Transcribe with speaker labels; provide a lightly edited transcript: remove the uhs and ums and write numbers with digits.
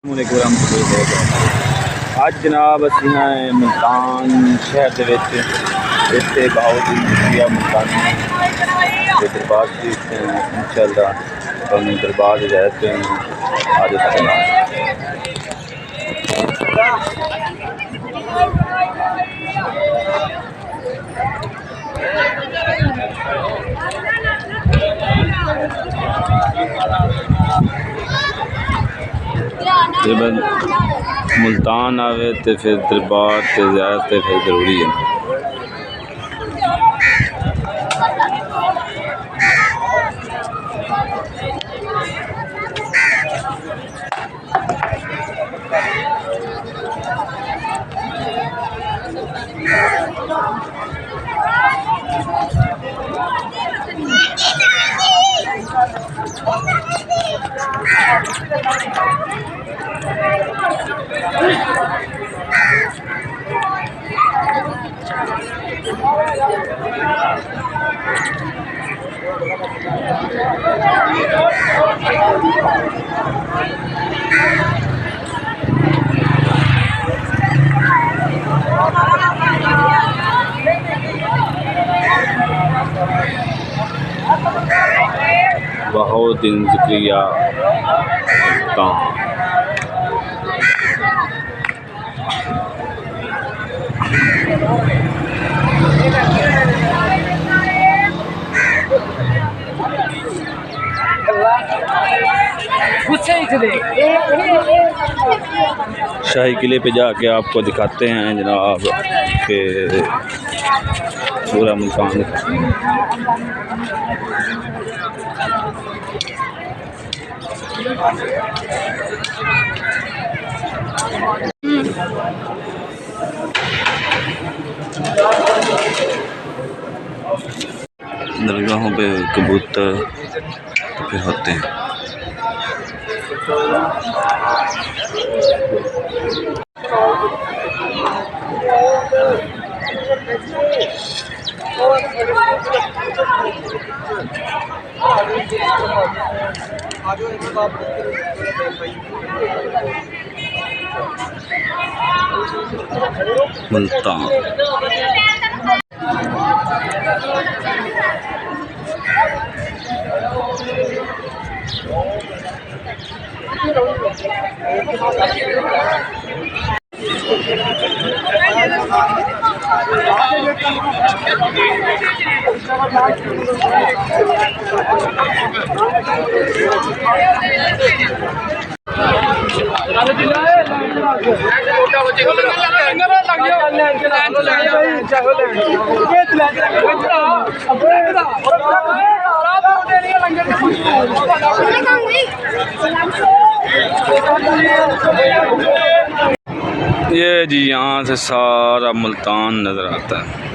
Speaker 1: अज जनाब असी हैं मुल्तान शहर के इतने बहुत ही मुल्तानी दरबार शरीफ इंशाअल्लाह दरबार रहते हैं आज जब मुल्तान आवे तो फिर दरबार से ज़्यारत फिर जरूरी है। बहुत दिन ज़िक्रिया शाही किले पे जाके आपको दिखाते हैं जनाब के पूरा मुल्तान दरगाहों पे कबूतर फिर होते हैं। मुल्तान ये जी यहाँ से सारा मुल्तान नज़र आता है।